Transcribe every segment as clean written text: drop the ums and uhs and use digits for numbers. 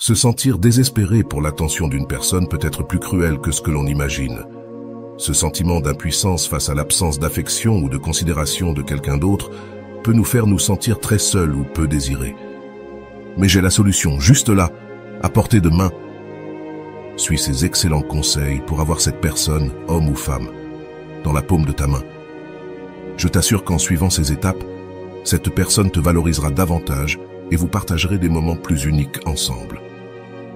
Se sentir désespéré pour l'attention d'une personne peut être plus cruel que ce que l'on imagine. Ce sentiment d'impuissance face à l'absence d'affection ou de considération de quelqu'un d'autre peut nous faire nous sentir très seuls ou peu désirés. Mais j'ai la solution, juste là, à portée de main. Suis ces excellents conseils pour avoir cette personne, homme ou femme, dans la paume de ta main. Je t'assure qu'en suivant ces étapes, cette personne te valorisera davantage et vous partagerez des moments plus uniques ensemble.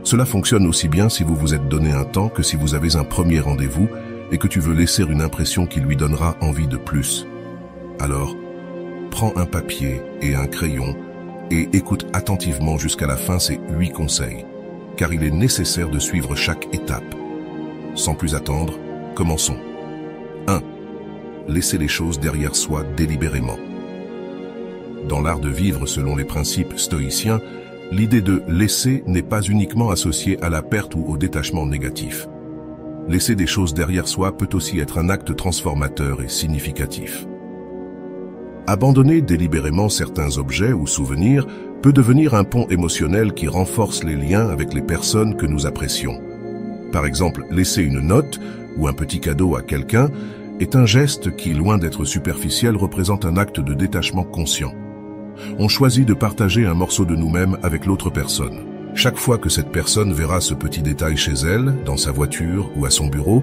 Cela fonctionne aussi bien si vous vous êtes donné un temps que si vous avez un premier rendez-vous et que tu veux laisser une impression qui lui donnera envie de plus. Alors, prends un papier et un crayon et écoute attentivement jusqu'à la fin ces 8 conseils, car il est nécessaire de suivre chaque étape. Sans plus attendre, commençons. 1. Laisser les choses derrière soi délibérément. Dans l'art de vivre selon les principes stoïciens, l'idée de laisser n'est pas uniquement associée à la perte ou au détachement négatif. Laisser des choses derrière soi peut aussi être un acte transformateur et significatif. Abandonner délibérément certains objets ou souvenirs peut devenir un pont émotionnel qui renforce les liens avec les personnes que nous apprécions. Par exemple, laisser une note ou un petit cadeau à quelqu'un est un geste qui, loin d'être superficiel, représente un acte de détachement conscient. On choisit de partager un morceau de nous-mêmes avec l'autre personne. Chaque fois que cette personne verra ce petit détail chez elle, dans sa voiture ou à son bureau,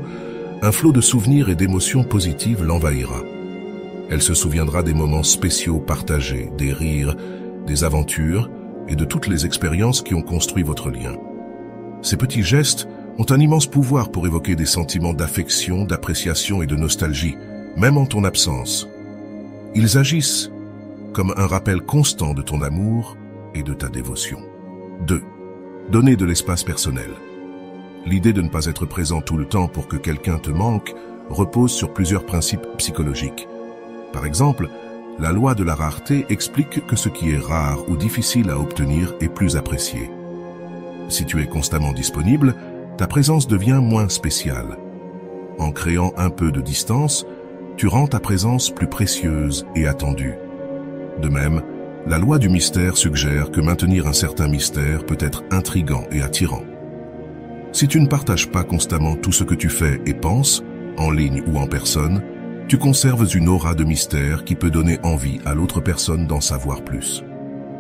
un flot de souvenirs et d'émotions positives l'envahira. Elle se souviendra des moments spéciaux partagés, des rires, des aventures et de toutes les expériences qui ont construit votre lien. Ces petits gestes ont un immense pouvoir pour évoquer des sentiments d'affection, d'appréciation et de nostalgie, même en ton absence. Ils agissent comme un rappel constant de ton amour et de ta dévotion. 2. Donner de l'espace personnel. L'idée de ne pas être présent tout le temps pour que quelqu'un te manque repose sur plusieurs principes psychologiques. Par exemple, la loi de la rareté explique que ce qui est rare ou difficile à obtenir est plus apprécié. Si tu es constamment disponible, ta présence devient moins spéciale. En créant un peu de distance, tu rends ta présence plus précieuse et attendue. De même, la loi du mystère suggère que maintenir un certain mystère peut être intriguant et attirant. Si tu ne partages pas constamment tout ce que tu fais et penses, en ligne ou en personne, tu conserves une aura de mystère qui peut donner envie à l'autre personne d'en savoir plus.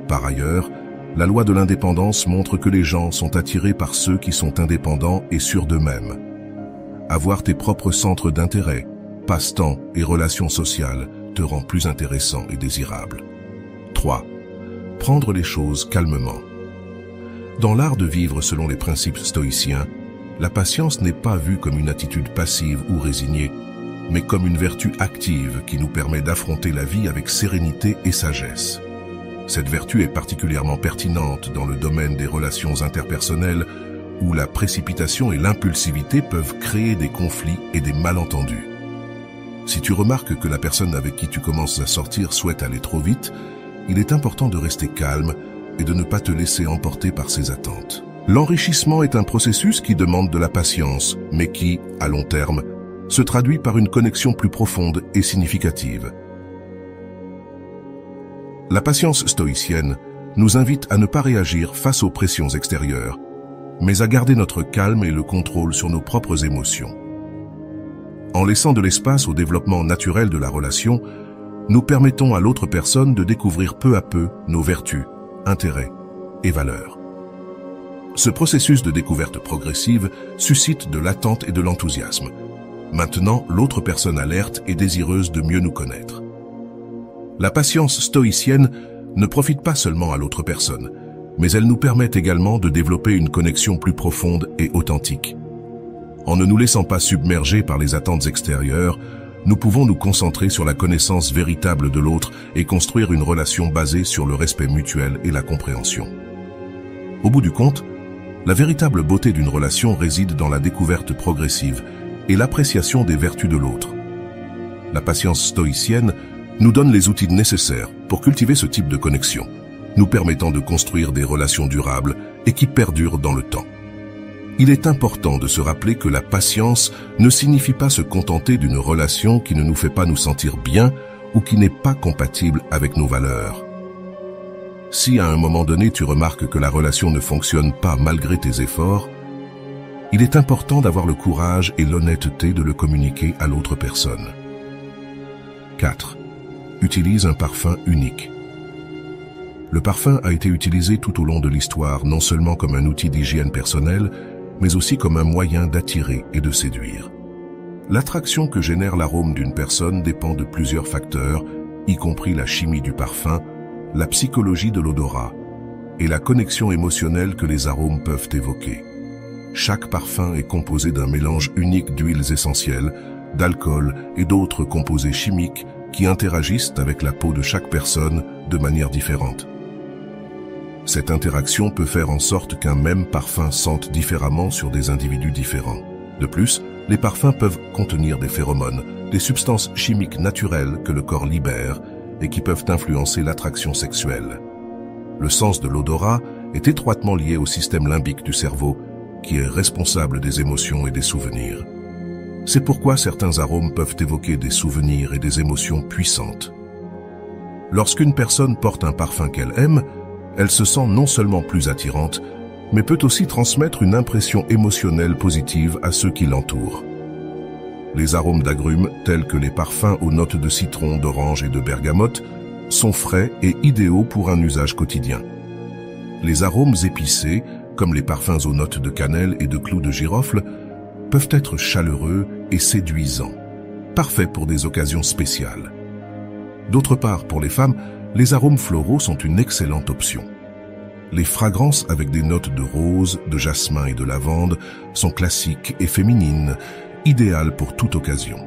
Par ailleurs, la loi de l'indépendance montre que les gens sont attirés par ceux qui sont indépendants et sûrs d'eux-mêmes. Avoir tes propres centres d'intérêt, passe-temps et relations sociales te rend plus intéressant et désirable. 3. Prendre les choses calmement. Dans l'art de vivre selon les principes stoïciens, la patience n'est pas vue comme une attitude passive ou résignée, mais comme une vertu active qui nous permet d'affronter la vie avec sérénité et sagesse. Cette vertu est particulièrement pertinente dans le domaine des relations interpersonnelles où la précipitation et l'impulsivité peuvent créer des conflits et des malentendus. Si tu remarques que la personne avec qui tu commences à sortir souhaite aller trop vite, il est important de rester calme et de ne pas te laisser emporter par ses attentes. L'enrichissement est un processus qui demande de la patience, mais qui, à long terme, se traduit par une connexion plus profonde et significative. La patience stoïcienne nous invite à ne pas réagir face aux pressions extérieures, mais à garder notre calme et le contrôle sur nos propres émotions. En laissant de l'espace au développement naturel de la relation, nous permettons à l'autre personne de découvrir peu à peu nos vertus, intérêts et valeurs. Ce processus de découverte progressive suscite de l'attente et de l'enthousiasme. Maintenant, l'autre personne alerte et désireuse de mieux nous connaître. La patience stoïcienne ne profite pas seulement à l'autre personne, mais elle nous permet également de développer une connexion plus profonde et authentique. En ne nous laissant pas submerger par les attentes extérieures, nous pouvons nous concentrer sur la connaissance véritable de l'autre et construire une relation basée sur le respect mutuel et la compréhension. Au bout du compte, la véritable beauté d'une relation réside dans la découverte progressive et l'appréciation des vertus de l'autre. La patience stoïcienne nous donne les outils nécessaires pour cultiver ce type de connexion, nous permettant de construire des relations durables et qui perdurent dans le temps. Il est important de se rappeler que la patience ne signifie pas se contenter d'une relation qui ne nous fait pas nous sentir bien ou qui n'est pas compatible avec nos valeurs. Si à un moment donné tu remarques que la relation ne fonctionne pas malgré tes efforts, il est important d'avoir le courage et l'honnêteté de le communiquer à l'autre personne. 4. Utilise un parfum unique. Le parfum a été utilisé tout au long de l'histoire, non seulement comme un outil d'hygiène personnelle, mais aussi comme un moyen d'attirer et de séduire. L'attraction que génère l'arôme d'une personne dépend de plusieurs facteurs, y compris la chimie du parfum, la psychologie de l'odorat et la connexion émotionnelle que les arômes peuvent évoquer. Chaque parfum est composé d'un mélange unique d'huiles essentielles, d'alcool et d'autres composés chimiques qui interagissent avec la peau de chaque personne de manière différente. Cette interaction peut faire en sorte qu'un même parfum sente différemment sur des individus différents. De plus, les parfums peuvent contenir des phéromones, des substances chimiques naturelles que le corps libère et qui peuvent influencer l'attraction sexuelle. Le sens de l'odorat est étroitement lié au système limbique du cerveau, qui est responsable des émotions et des souvenirs. C'est pourquoi certains arômes peuvent évoquer des souvenirs et des émotions puissantes. Lorsqu'une personne porte un parfum qu'elle aime, elle se sent non seulement plus attirante, mais peut aussi transmettre une impression émotionnelle positive à ceux qui l'entourent. Les arômes d'agrumes, tels que les parfums aux notes de citron, d'orange et de bergamote, sont frais et idéaux pour un usage quotidien. Les arômes épicés, comme les parfums aux notes de cannelle et de clous de girofle, peuvent être chaleureux et séduisants, parfaits pour des occasions spéciales. D'autre part, pour les femmes, les arômes floraux sont une excellente option. Les fragrances avec des notes de rose, de jasmin et de lavande sont classiques et féminines, idéales pour toute occasion.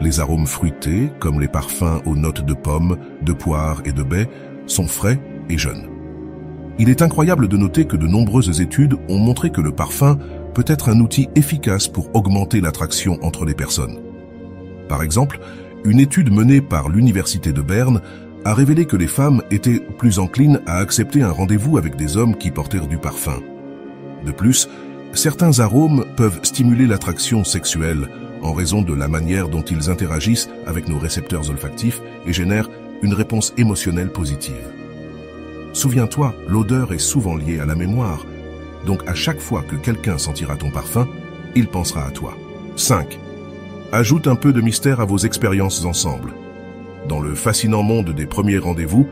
Les arômes fruités, comme les parfums aux notes de pommes, de poire et de baies, sont frais et jeunes. Il est incroyable de noter que de nombreuses études ont montré que le parfum peut être un outil efficace pour augmenter l'attraction entre les personnes. Par exemple, une étude menée par l'Université de Berne a révélé que les femmes étaient plus enclines à accepter un rendez-vous avec des hommes qui portèrent du parfum. De plus, certains arômes peuvent stimuler l'attraction sexuelle en raison de la manière dont ils interagissent avec nos récepteurs olfactifs et génèrent une réponse émotionnelle positive. Souviens-toi, l'odeur est souvent liée à la mémoire, donc à chaque fois que quelqu'un sentira ton parfum, il pensera à toi. 5. Ajoute un peu de mystère à vos expériences ensemble. Dans le fascinant monde des premiers rendez-vous,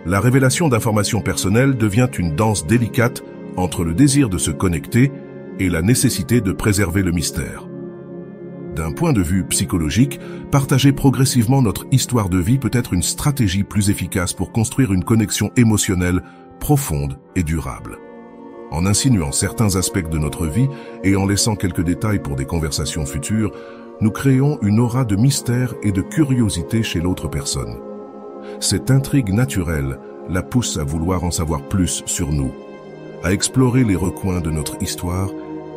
la révélation d'informations personnelles devient une danse délicate entre le désir de se connecter et la nécessité de préserver le mystère. D'un point de vue psychologique, partager progressivement notre histoire de vie peut être une stratégie plus efficace pour construire une connexion émotionnelle profonde et durable. En insinuant certains aspects de notre vie et en laissant quelques détails pour des conversations futures, nous créons une aura de mystère et de curiosité chez l'autre personne. Cette intrigue naturelle la pousse à vouloir en savoir plus sur nous, à explorer les recoins de notre histoire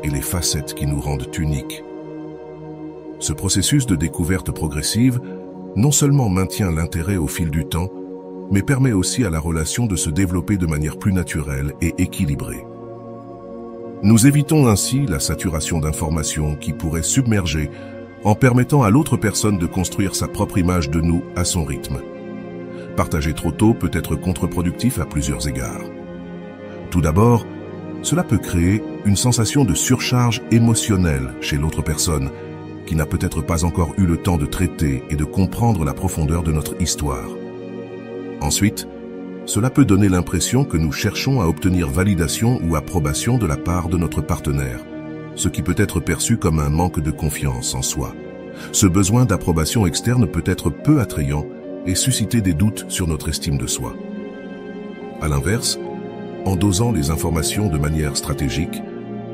et les facettes qui nous rendent uniques. Ce processus de découverte progressive non seulement maintient l'intérêt au fil du temps, mais permet aussi à la relation de se développer de manière plus naturelle et équilibrée. Nous évitons ainsi la saturation d'informations qui pourrait submerger en permettant à l'autre personne de construire sa propre image de nous à son rythme. Partager trop tôt peut être contre-productif à plusieurs égards. Tout d'abord, cela peut créer une sensation de surcharge émotionnelle chez l'autre personne, qui n'a peut-être pas encore eu le temps de traiter et de comprendre la profondeur de notre histoire. Ensuite, cela peut donner l'impression que nous cherchons à obtenir validation ou approbation de la part de notre partenaire, ce qui peut être perçu comme un manque de confiance en soi. Ce besoin d'approbation externe peut être peu attrayant et susciter des doutes sur notre estime de soi. À l'inverse, en dosant les informations de manière stratégique,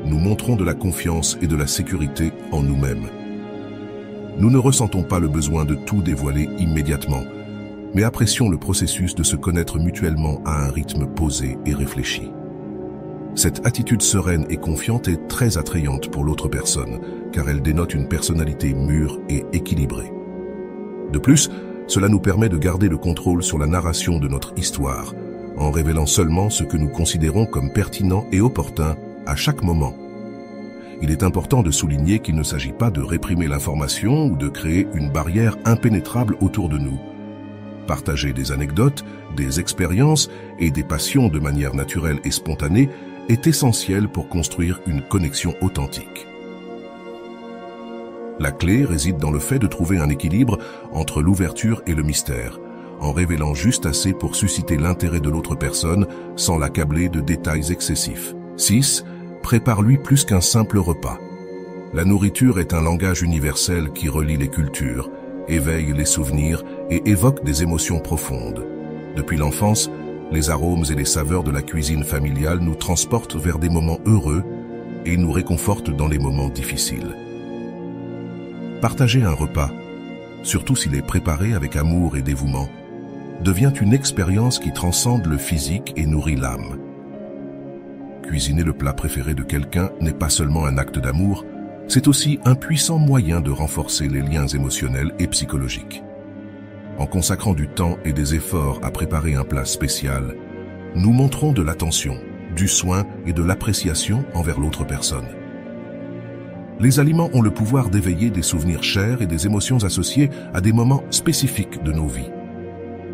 nous montrons de la confiance et de la sécurité en nous-mêmes. Nous ne ressentons pas le besoin de tout dévoiler immédiatement, mais apprécions le processus de se connaître mutuellement à un rythme posé et réfléchi. Cette attitude sereine et confiante est très attrayante pour l'autre personne, car elle dénote une personnalité mûre et équilibrée. De plus, cela nous permet de garder le contrôle sur la narration de notre histoire, en révélant seulement ce que nous considérons comme pertinent et opportun à chaque moment. Il est important de souligner qu'il ne s'agit pas de réprimer l'information ou de créer une barrière impénétrable autour de nous. Partager des anecdotes, des expériences et des passions de manière naturelle et spontanée est essentiel pour construire une connexion authentique. La clé réside dans le fait de trouver un équilibre entre l'ouverture et le mystère, en révélant juste assez pour susciter l'intérêt de l'autre personne sans l'accabler de détails excessifs. 6. Prépare-lui plus qu'un simple repas. La nourriture est un langage universel qui relie les cultures, éveille les souvenirs et évoque des émotions profondes. Depuis l'enfance, les arômes et les saveurs de la cuisine familiale nous transportent vers des moments heureux et nous réconfortent dans les moments difficiles. Partager un repas, surtout s'il est préparé avec amour et dévouement, devient une expérience qui transcende le physique et nourrit l'âme. Cuisiner le plat préféré de quelqu'un n'est pas seulement un acte d'amour, c'est aussi un puissant moyen de renforcer les liens émotionnels et psychologiques. En consacrant du temps et des efforts à préparer un plat spécial, nous montrons de l'attention, du soin et de l'appréciation envers l'autre personne. Les aliments ont le pouvoir d'éveiller des souvenirs chers et des émotions associées à des moments spécifiques de nos vies.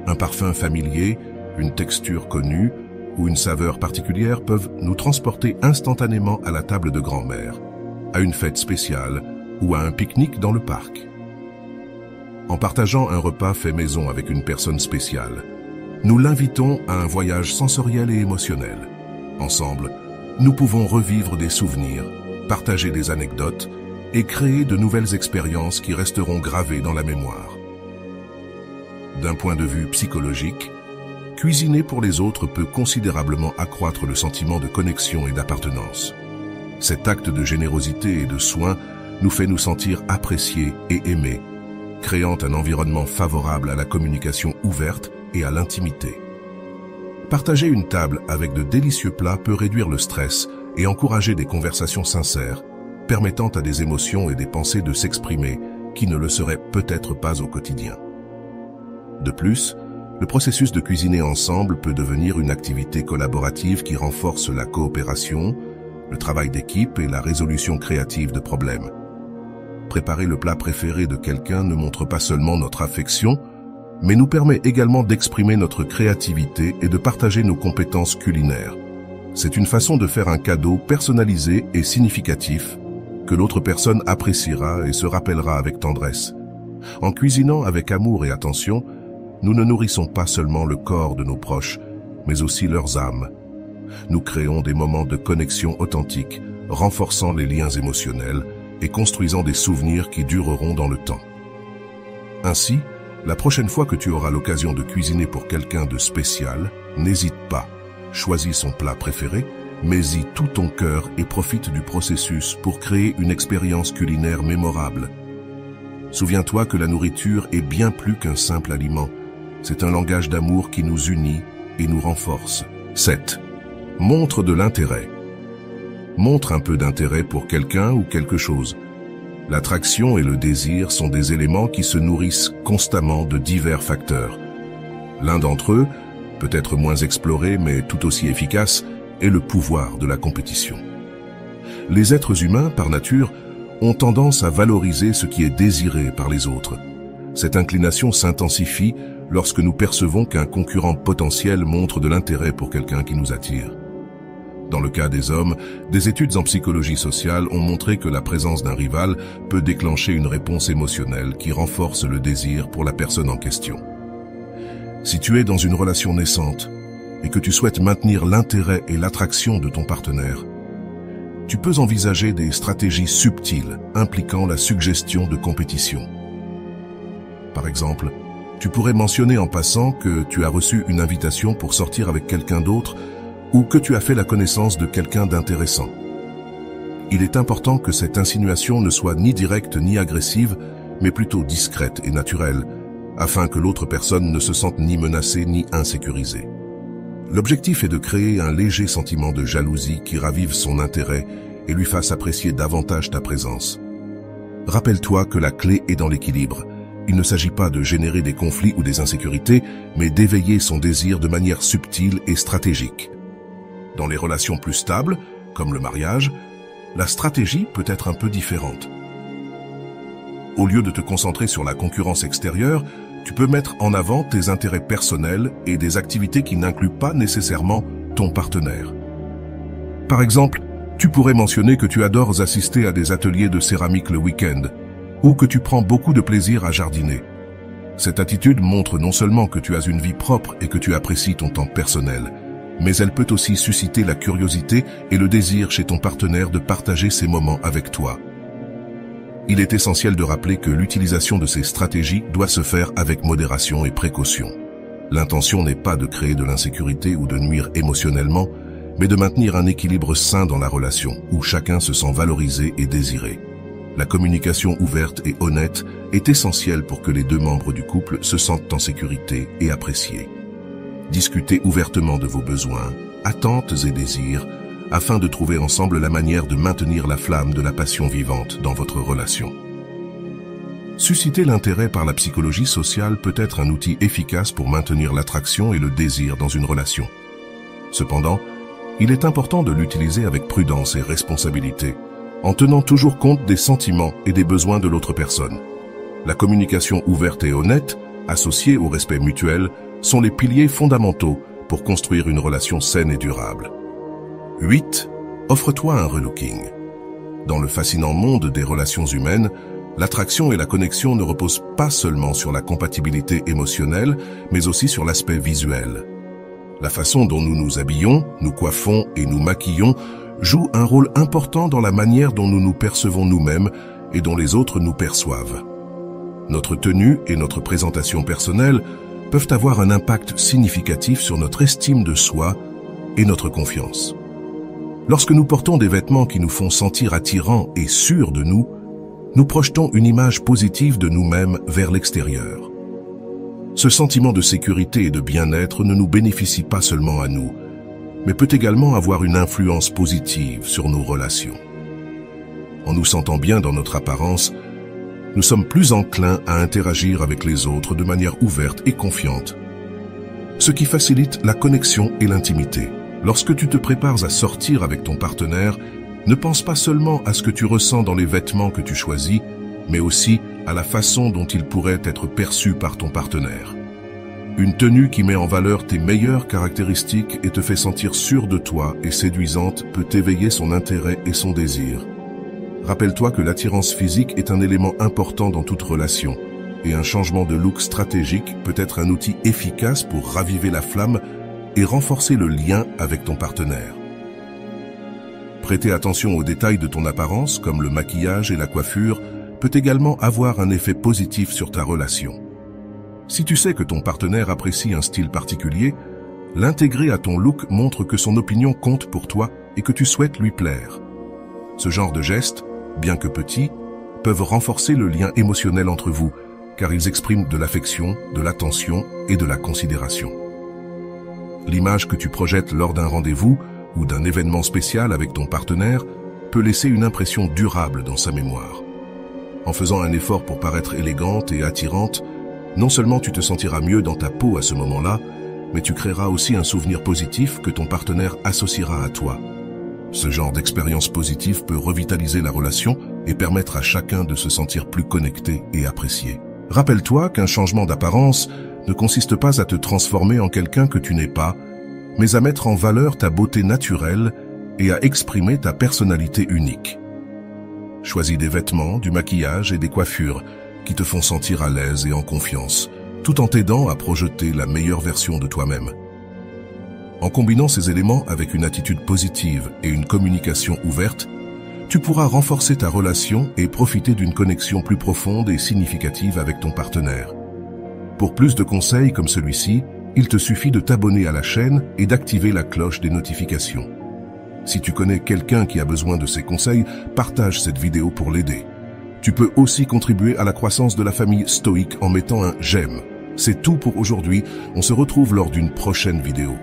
Un parfum familier, une texture connue ou une saveur particulière peuvent nous transporter instantanément à la table de grand-mère, à une fête spéciale ou à un pique-nique dans le parc. En partageant un repas fait maison avec une personne spéciale, nous l'invitons à un voyage sensoriel et émotionnel. Ensemble, nous pouvons revivre des souvenirs, partager des anecdotes et créer de nouvelles expériences qui resteront gravées dans la mémoire. D'un point de vue psychologique, cuisiner pour les autres peut considérablement accroître le sentiment de connexion et d'appartenance. Cet acte de générosité et de soin nous fait nous sentir appréciés et aimés, créant un environnement favorable à la communication ouverte et à l'intimité. Partager une table avec de délicieux plats peut réduire le stress et encourager des conversations sincères, permettant à des émotions et des pensées de s'exprimer qui ne le seraient peut-être pas au quotidien. De plus, le processus de cuisiner ensemble peut devenir une activité collaborative qui renforce la coopération, le travail d'équipe et la résolution créative de problèmes. Préparer le plat préféré de quelqu'un ne montre pas seulement notre affection, mais nous permet également d'exprimer notre créativité et de partager nos compétences culinaires. C'est une façon de faire un cadeau personnalisé et significatif que l'autre personne appréciera et se rappellera avec tendresse. En cuisinant avec amour et attention, nous ne nourrissons pas seulement le corps de nos proches, mais aussi leurs âmes. Nous créons des moments de connexion authentique, renforçant les liens émotionnels et construisant des souvenirs qui dureront dans le temps. Ainsi, la prochaine fois que tu auras l'occasion de cuisiner pour quelqu'un de spécial, n'hésite pas. Choisis son plat préféré, mets-y tout ton cœur et profite du processus pour créer une expérience culinaire mémorable. Souviens-toi que la nourriture est bien plus qu'un simple aliment. C'est un langage d'amour qui nous unit et nous renforce. 7. Montre de l'intérêt. Montre un peu d'intérêt pour quelqu'un ou quelque chose. L'attraction et le désir sont des éléments qui se nourrissent constamment de divers facteurs. L'un d'entre eux, peut-être moins exploré mais tout aussi efficace, est le pouvoir de la compétition. Les êtres humains, par nature, ont tendance à valoriser ce qui est désiré par les autres. Cette inclination s'intensifie lorsque nous percevons qu'un concurrent potentiel montre de l'intérêt pour quelqu'un qui nous attire. Dans le cas des hommes, des études en psychologie sociale ont montré que la présence d'un rival peut déclencher une réponse émotionnelle qui renforce le désir pour la personne en question. Si tu es dans une relation naissante et que tu souhaites maintenir l'intérêt et l'attraction de ton partenaire, tu peux envisager des stratégies subtiles impliquant la suggestion de compétition. Par exemple, tu pourrais mentionner en passant que tu as reçu une invitation pour sortir avec quelqu'un d'autre ou que tu as fait la connaissance de quelqu'un d'intéressant. Il est important que cette insinuation ne soit ni directe ni agressive, mais plutôt discrète et naturelle, afin que l'autre personne ne se sente ni menacée ni insécurisée. L'objectif est de créer un léger sentiment de jalousie qui ravive son intérêt et lui fasse apprécier davantage ta présence. Rappelle-toi que la clé est dans l'équilibre. Il ne s'agit pas de générer des conflits ou des insécurités, mais d'éveiller son désir de manière subtile et stratégique. Dans les relations plus stables, comme le mariage, la stratégie peut être un peu différente. Au lieu de te concentrer sur la concurrence extérieure, Tu peux mettre en avant tes intérêts personnels et des activités qui n'incluent pas nécessairement ton partenaire. Par exemple, tu pourrais mentionner que tu adores assister à des ateliers de céramique le week-end ou que tu prends beaucoup de plaisir à jardiner. Cette attitude montre non seulement que tu as une vie propre et que tu apprécies ton temps personnel, mais elle peut aussi susciter la curiosité et le désir chez ton partenaire de partager ces moments avec toi. Il est essentiel de rappeler que l'utilisation de ces stratégies doit se faire avec modération et précaution. L'intention n'est pas de créer de l'insécurité ou de nuire émotionnellement, mais de maintenir un équilibre sain dans la relation, où chacun se sent valorisé et désiré. La communication ouverte et honnête est essentielle pour que les deux membres du couple se sentent en sécurité et appréciés. Discutez ouvertement de vos besoins, attentes et désirs, afin de trouver ensemble la manière de maintenir la flamme de la passion vivante dans votre relation. Susciter l'intérêt par la psychologie sociale peut être un outil efficace pour maintenir l'attraction et le désir dans une relation. Cependant, il est important de l'utiliser avec prudence et responsabilité, en tenant toujours compte des sentiments et des besoins de l'autre personne. La communication ouverte et honnête, associée au respect mutuel, sont les piliers fondamentaux pour construire une relation saine et durable. 8. Offre-toi un relooking. Dans le fascinant monde des relations humaines, l'attraction et la connexion ne reposent pas seulement sur la compatibilité émotionnelle, mais aussi sur l'aspect visuel. La façon dont nous nous habillons, nous coiffons et nous maquillons joue un rôle important dans la manière dont nous nous percevons nous-mêmes et dont les autres nous perçoivent. Notre tenue et notre présentation personnelle peuvent avoir un impact significatif sur notre estime de soi et notre confiance. Lorsque nous portons des vêtements qui nous font sentir attirants et sûrs de nous, nous projetons une image positive de nous-mêmes vers l'extérieur. Ce sentiment de sécurité et de bien-être ne nous bénéficie pas seulement à nous, mais peut également avoir une influence positive sur nos relations. En nous sentant bien dans notre apparence, nous sommes plus enclins à interagir avec les autres de manière ouverte et confiante, ce qui facilite la connexion et l'intimité. Lorsque tu te prépares à sortir avec ton partenaire, ne pense pas seulement à ce que tu ressens dans les vêtements que tu choisis, mais aussi à la façon dont ils pourraient être perçus par ton partenaire. Une tenue qui met en valeur tes meilleures caractéristiques et te fait sentir sûr de toi et séduisante peut éveiller son intérêt et son désir. Rappelle-toi que l'attirance physique est un élément important dans toute relation, et un changement de look stratégique peut être un outil efficace pour raviver la flamme et renforcer le lien avec ton partenaire. Prêter attention aux détails de ton apparence, comme le maquillage et la coiffure, peut également avoir un effet positif sur ta relation. Si tu sais que ton partenaire apprécie un style particulier, l'intégrer à ton look montre que son opinion compte pour toi et que tu souhaites lui plaire. Ce genre de gestes, bien que petits, peuvent renforcer le lien émotionnel entre vous, car ils expriment de l'affection, de l'attention et de la considération. L'image que tu projettes lors d'un rendez-vous ou d'un événement spécial avec ton partenaire peut laisser une impression durable dans sa mémoire. En faisant un effort pour paraître élégante et attirante, non seulement tu te sentiras mieux dans ta peau à ce moment-là, mais tu créeras aussi un souvenir positif que ton partenaire associera à toi. Ce genre d'expérience positive peut revitaliser la relation et permettre à chacun de se sentir plus connecté et apprécié. Rappelle-toi qu'un changement d'apparence ne consiste pas à te transformer en quelqu'un que tu n'es pas, mais à mettre en valeur ta beauté naturelle et à exprimer ta personnalité unique. Choisis des vêtements, du maquillage et des coiffures qui te font sentir à l'aise et en confiance, tout en t'aidant à projeter la meilleure version de toi-même. En combinant ces éléments avec une attitude positive et une communication ouverte, tu pourras renforcer ta relation et profiter d'une connexion plus profonde et significative avec ton partenaire. Pour plus de conseils comme celui-ci, il te suffit de t'abonner à la chaîne et d'activer la cloche des notifications. Si tu connais quelqu'un qui a besoin de ces conseils, partage cette vidéo pour l'aider. Tu peux aussi contribuer à la croissance de la famille Stoïque en mettant un j'aime. C'est tout pour aujourd'hui, on se retrouve lors d'une prochaine vidéo.